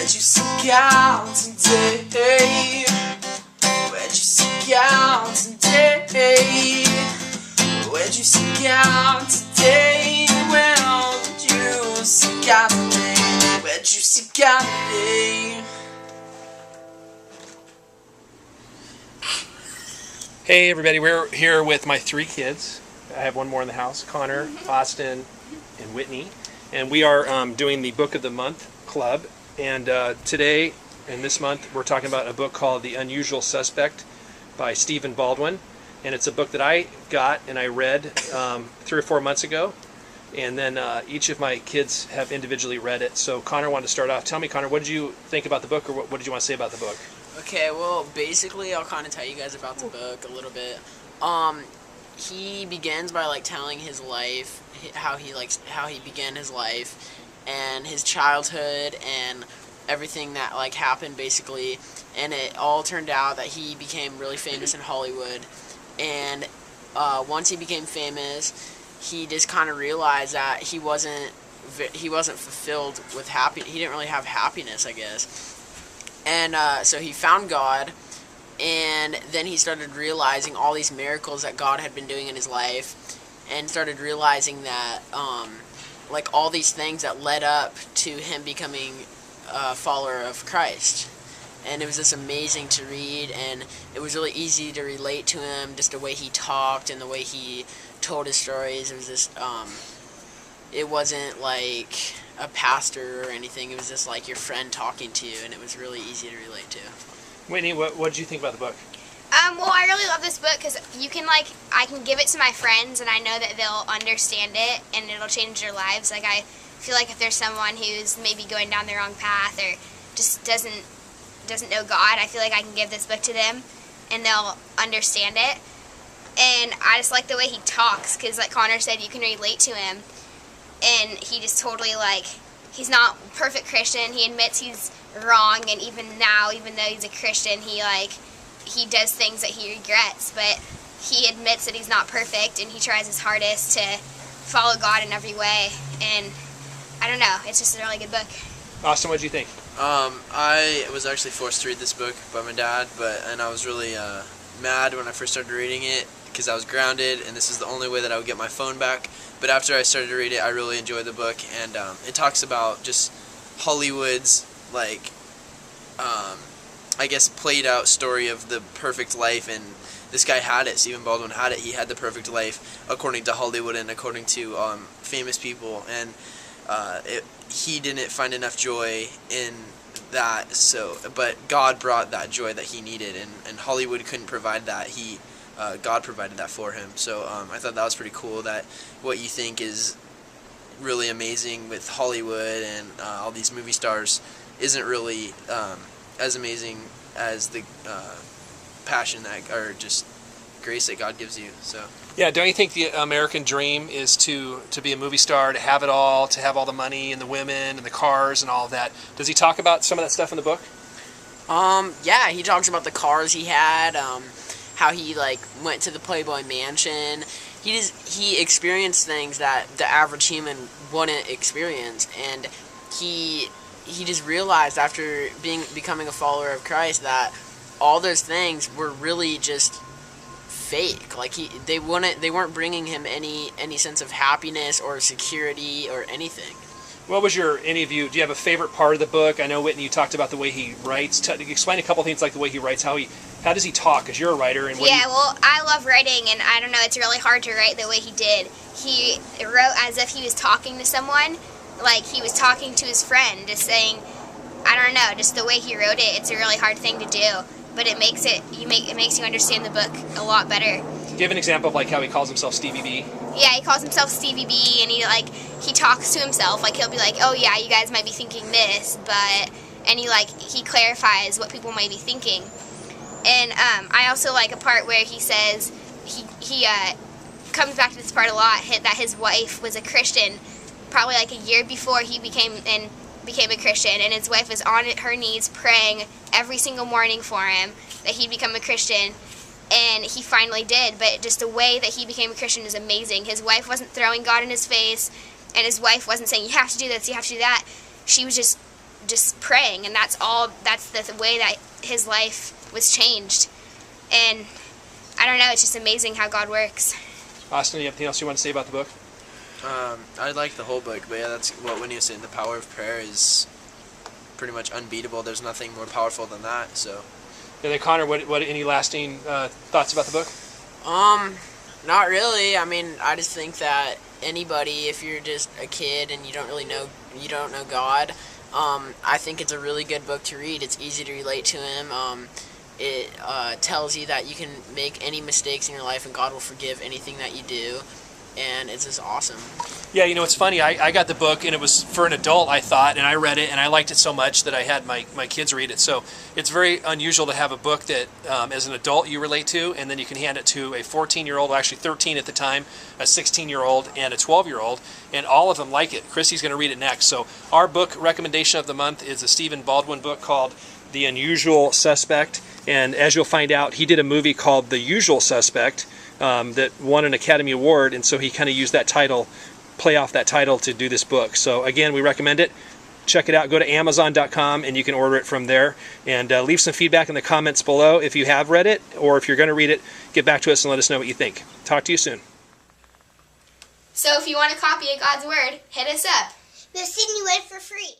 Where'd you seek out today? Where'd you seek out today? Where'd you seek out today? Well, did you seek out today? Where'd you seek out today? Hey everybody, we're here with my 3 kids. I have one more in the house, Connor, Austin, and Whitney. And we are doing the Book of the Month Club. And today, and this month, we're talking about a book called The Unusual Suspect by Stephen Baldwin. And it's a book that I got and I read 3 or 4 months ago. And then each of my kids have individually read it. So Connor wanted to start off. Tell me, Connor, what did you think about the book, or what did you want to say about the book? Okay, well, basically, I'll kind of tell you guys about the book a little bit. He begins by like telling his life, how he began his life, and his childhood, and everything that like happened basically. And it all turned out that he became really famous in Hollywood. And once he became famous, he just kind of realized that he wasn't fulfilled with happiness. He didn't really have happiness, I guess. And so he found God, and then he started realizing all these miracles that God had been doing in his life, and started realizing that like all these things that led up to him becoming a follower of Christ. And it was just amazing to read, and it was really easy to relate to him, just the way he talked and the way he told his stories. It was just, it wasn't like a pastor or anything. It was just like your friend talking to you, and it was really easy to relate to. Whitney, what did you think about the book? Well, I really love this book because you can I can give it to my friends, and I know that they'll understand it, and it'll change their lives. Like, I feel like if there's someone who's maybe going down the wrong path or just doesn't know God, I feel like I can give this book to them, and they'll understand it. And I just like the way he talks, because like Connor said, you can relate to him. And he just totally, he's not a perfect Christian. He admits he's wrong, and even now, even though he's a Christian, he does things that he regrets, but he admits that he's not perfect, and he tries his hardest to follow God in every way. And I don't know, it's just a really good book. Austin, what did you think? I was actually forced to read this book by my dad, and I was really mad when I first started reading it, because I was grounded, and this is the only way that I would get my phone back. But after I started to read it, I really enjoyed the book, and it talks about just Hollywood's, I guess, played out story of the perfect life, and this guy had it. Stephen Baldwin had it. He had the perfect life according to Hollywood and according to famous people, and he didn't find enough joy in that. But God brought that joy that he needed, and Hollywood couldn't provide that. God provided that for him. So I thought that was pretty cool, that what you think is really amazing with Hollywood and all these movie stars isn't really as amazing as the passion that, or just grace that God gives you. So Yeah, don't you think the American dream is to be a movie star, to have it all, to have all the money and the women and the cars and all of that? Does he talk about some of that stuff in the book? Yeah, he talks about the cars he had, how he went to the Playboy Mansion. He experienced things that the average human wouldn't experience, and he just realized after becoming a follower of Christ that all those things were really just fake. They weren't bringing him any sense of happiness or security or anything. What was any of you, do you have a favorite part of the book? I know, Whitney, you talked about the way he writes. Explain a couple things like the way he writes, how does he talk? Because you're a writer. And well, I love writing, and I don't know, it's really hard to write the way he did. He wrote as if he was talking to someone, like he was talking to his friend, just saying, I don't know, just the way he wrote it, it's a really hard thing to do, but it makes you understand the book a lot better. Give an example of how he calls himself Stevie B. Yeah, he calls himself Stevie B, and he talks to himself, he'll be like, oh yeah, you guys might be thinking this, and he clarifies what people might be thinking. And I also like a part where he says, he comes back to this part a lot, that his wife was a Christian, probably a year before he became a Christian, and his wife was on her knees praying every single morning for him that he'd become a Christian. And he finally did, but just the way that he became a Christian is amazing. His wife wasn't throwing God in his face, and his wife wasn't saying, you have to do this, you have to do that. She was just just praying, and that's the way that his life was changed. And I don't know, it's just amazing how God works. Austin, you have anything else you want to say about the book? I like the whole book, but yeah, that's what Winnie was saying. The power of prayer is pretty much unbeatable. There's nothing more powerful than that. So. And then Connor, what any lasting thoughts about the book? Not really. I mean, I just think that anybody, if you're just a kid and you don't know God, I think it's a really good book to read. It's easy to relate to him. It tells you that you can make any mistakes in your life and God will forgive anything that you do. And it's just awesome. Yeah, you know, it's funny. I got the book, and it was for an adult, I thought, and I read it, and I liked it so much that I had my kids read it. So it's very unusual to have a book that, as an adult, you relate to, and then you can hand it to a 14-year-old, well, actually 13 at the time, a 16-year-old, and a 12-year-old, and all of them like it. Christy's going to read it next. So our book recommendation of the month is a Stephen Baldwin book called The Unusual Suspect, and as you'll find out, he did a movie called The Usual Suspect, that won an Academy Award, and so he kind of used that title, play off that title to do this book. So again, we recommend it. Check it out. Go to Amazon.com and you can order it from there. And leave some feedback in the comments below if you have read it, or if you're going to read it, get back to us and let us know what you think. Talk to you soon. So if you want a copy of God's Word, hit us up. We'll send you it for free.